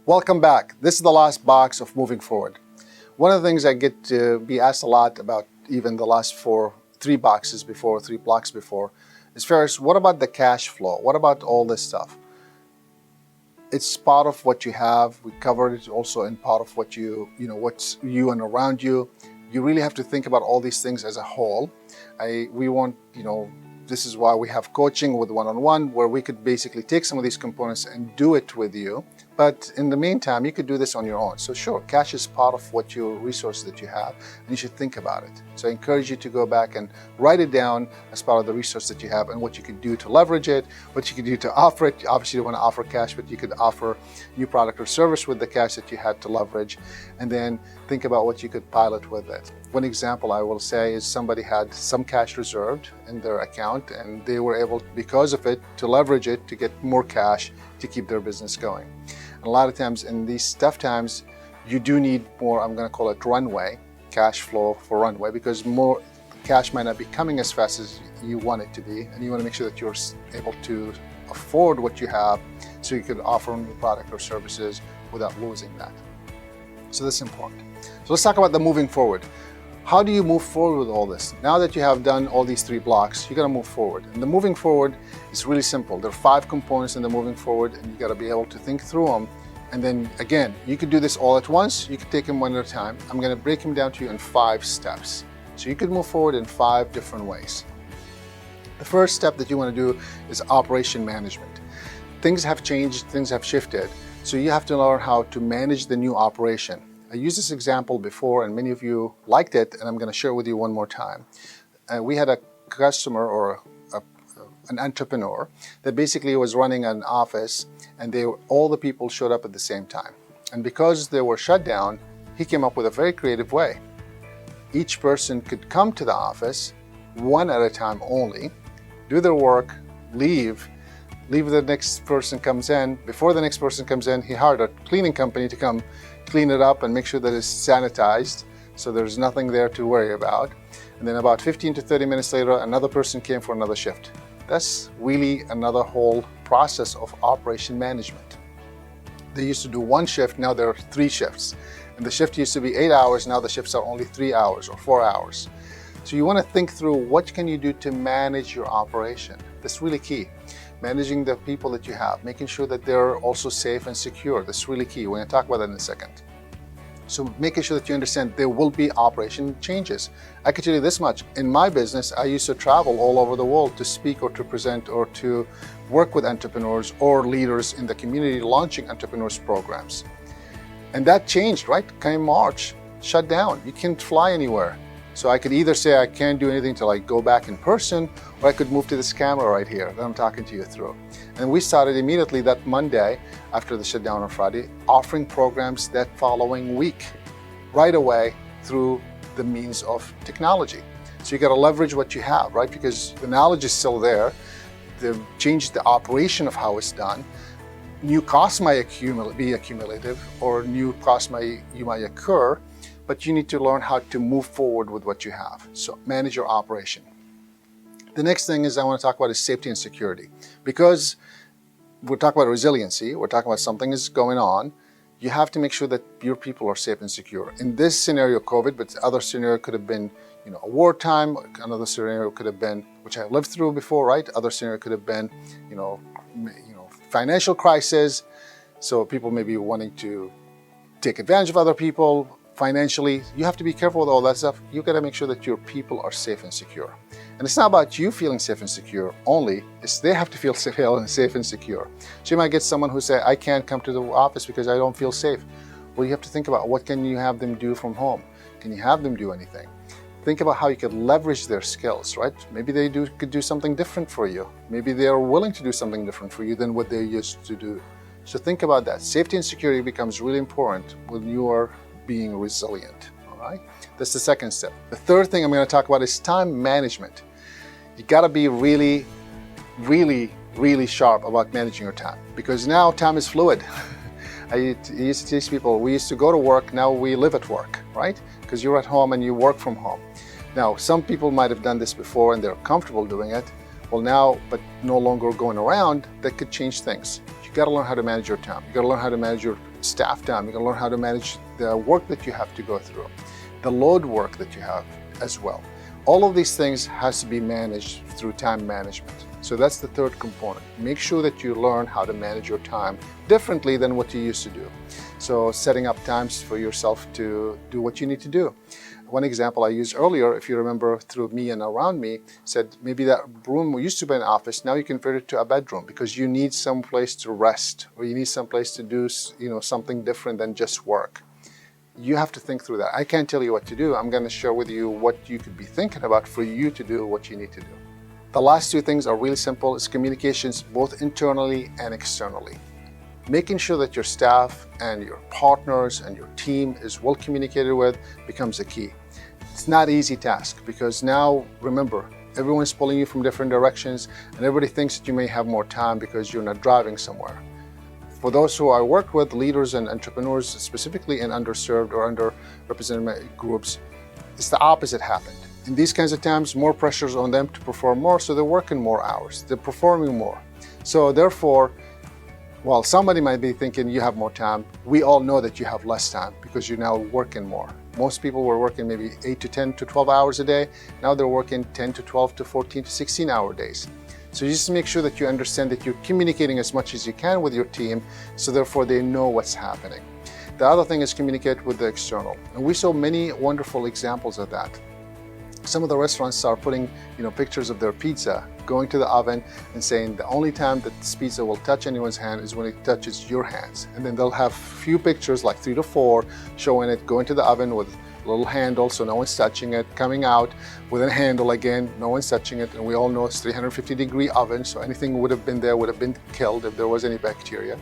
Welcome back. This is the last box of Moving Forward. One of the things I get to be asked a lot about, even the last three blocks before, is first, what about the cash flow? What about all this stuff? It's part of what you have. We covered it also in part of what what's you and around you. You really have to think about all these things as a whole. This is why we have coaching with one-on-one, where we could basically take some of these components and do it with you. But in the meantime, you could do this on your own. So sure, cash is part of what your resource that you have, and you should think about it. So I encourage you to go back and write it down as part of the resource that you have and what you could do to leverage it, what you could do to offer it. Obviously, you don't want to offer cash, but you could offer new product or service with the cash that you had to leverage, and then think about what you could pilot with it. One example I will say is somebody had some cash reserved in their account, and they were able, because of it, to leverage it to get more cash to keep their business going. And a lot of times in these tough times, you do need more, I'm going to call it runway, cash flow for runway, because more cash might not be coming as fast as you want it to be, and you want to make sure that you're able to afford what you have so you could offer new product or services without losing that. So that's important. So let's talk about the moving forward. How do you move forward with all this? Now that you have done all these three blocks, you got to move forward. And the moving forward is really simple. There are 5 components in the moving forward, and you got to be able to think through them. And then again, you could do this all at once. You could take them one at a time. I'm going to break them down to you in 5 steps. So you could move forward in 5 different ways. The first step that you want to do is operation management. Things have changed, things have shifted. So you have to learn how to manage the new operation. I used this example before, and many of you liked it, and I'm going to share it with you one more time. We had a customer or an entrepreneur that basically was running an office, and all the people showed up at the same time. And because they were shut down, he came up with a very creative way. Each person could come to the office, one at a time only, do their work, leave the next person comes in. Before the next person comes in, he hired a cleaning company to come clean it up and make sure that it's sanitized, so there's nothing there to worry about. And then about 15 to 30 minutes later, another person came for another shift. That's really another whole process of operation management. They used to do 1 shift, now there are 3 shifts. And the shift used to be 8 hours, now the shifts are only 3 hours or 4 hours. So you want to think through, what can you do to manage your operation? That's really key. Managing the people that you have, making sure that they're also safe and secure. That's really key. We're going to talk about that in a second. So making sure that you understand there will be operation changes. I can tell you this much. In my business, I used to travel all over the world to speak or to present or to work with entrepreneurs or leaders in the community launching entrepreneurs programs. And that changed, right? Came March, shut down. You can't fly anywhere. So I could either say I can't do anything till I go back in person, or I could move to this camera right here that I'm talking to you through. And we started immediately that Monday, after the shutdown on Friday, offering programs that following week, right away through the means of technology. So you got to leverage what you have, right? Because the knowledge is still there. They've changed the operation of how it's done. New costs might be accumulative, or new costs might occur, but you need to learn how to move forward with what you have. So manage your operation. The next thing I want to talk about is safety and security. Because we're talking about resiliency, we're talking about something is going on, you have to make sure that your people are safe and secure. In this scenario, COVID, but the other scenario could have been, a wartime. Another scenario could have been, which I lived through before, right? Other scenario could have been, financial crisis. So people may be wanting to take advantage of other people. Financially, you have to be careful with all that stuff. You got to make sure that your people are safe and secure. And it's not about you feeling safe and secure only, it's they have to feel safe and secure. So you might get someone who say, I can't come to the office because I don't feel safe. Well, you have to think about, what can you have them do from home? Can you have them do anything? Think about how you could leverage their skills, right? Maybe they could do something different for you. Maybe they are willing to do something different for you than what they used to do. So think about that. Safety and security becomes really important when you are being resilient, all right? That's the second step. The third thing I'm going to talk about is time management. You got to be really, really, really sharp about managing your time, because now time is fluid. I used to teach people, we used to go to work, now we live at work, right? Because you're at home and you work from home. Now, some people might have done this before and they're comfortable doing it. Well now, but no longer going around, that could change things. you got to learn how to manage your time. You got to learn how to manage your staff time. You got to learn how to manage the work that you have to go through, the load work that you have as well. All of these things has to be managed through time management. So that's the third component. Make sure that you learn how to manage your time differently than what you used to do. So setting up times for yourself to do what you need to do. One example I used earlier, if you remember through me and around me, said maybe that room used to be an office, now you convert it to a bedroom because you need some place to rest or you need some place to do something different than just work. You have to think through that. I can't tell you what to do. I'm going to share with you what you could be thinking about for you to do what you need to do. The last two things are really simple. It's communications both internally and externally. Making sure that your staff and your partners and your team is well communicated with becomes a key. It's not an easy task because now, remember, everyone's pulling you from different directions and everybody thinks that you may have more time because you're not driving somewhere. For those who I work with, leaders and entrepreneurs, specifically in underserved or underrepresented groups, it's the opposite happened. In these kinds of times, more pressure is on them to perform more, so they're working more hours, they're performing more. So therefore, while somebody might be thinking you have more time, we all know that you have less time because you're now working more. Most people were working maybe 8 to 10 to 12 hours a day. Now they're working 10 to 12 to 14 to 16 hour days. So you just make sure that you understand that you're communicating as much as you can with your team, so therefore they know what's happening. The other thing is communicate with the external. And we saw many wonderful examples of that. Some of the restaurants are putting pictures of their pizza, going to the oven and saying the only time that this pizza will touch anyone's hand is when it touches your hands. And then they'll have few pictures, like 3 to 4, showing it going to the oven with a little handle so no one's touching it, coming out with a handle again, no one's touching it. And we all know it's 350-degree oven, so anything would have been there would have been killed if there was any bacteria.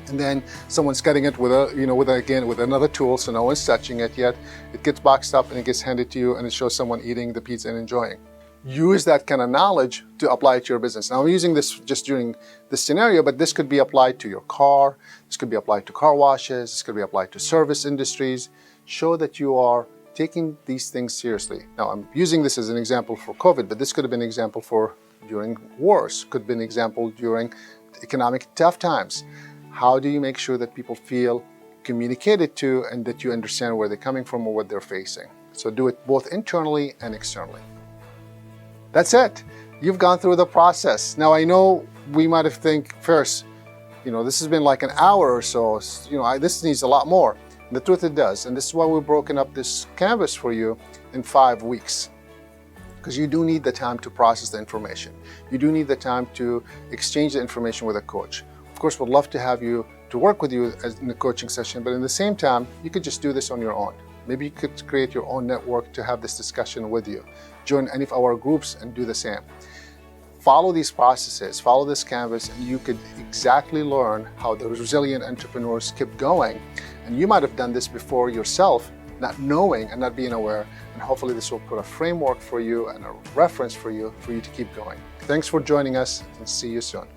And then someone's cutting it with with another tool, so no one's touching it yet. It gets boxed up and it gets handed to you, and it shows someone eating the pizza and enjoying. Use that kind of knowledge to apply it to your business. Now I'm using this just during this scenario, but this could be applied to your car. This could be applied to car washes. This could be applied to service industries. Show that you are taking these things seriously. Now I'm using this as an example for COVID, but this could have been an example for during wars. Could be an example during economic tough times. How do you make sure that people feel communicated to and that you understand where they're coming from or what they're facing? So do it both internally and externally. That's it. You've gone through the process. Now I know we might have think first, this has been like an hour or so, this needs a lot more. And the truth it does. And this is why we've broken up this canvas for you in 5 weeks. Because you do need the time to process the information. You do need the time to exchange the information with a coach. Of course, we'd love to have you to work with you in the coaching session, but in the same time, you could just do this on your own. Maybe you could create your own network to have this discussion with you. Join any of our groups and do the same. Follow these processes, follow this canvas, and you could exactly learn how the resilient entrepreneurs keep going. And you might have done this before yourself, not knowing and not being aware. And hopefully this will put a framework for you and a reference for you to keep going. Thanks for joining us, and see you soon.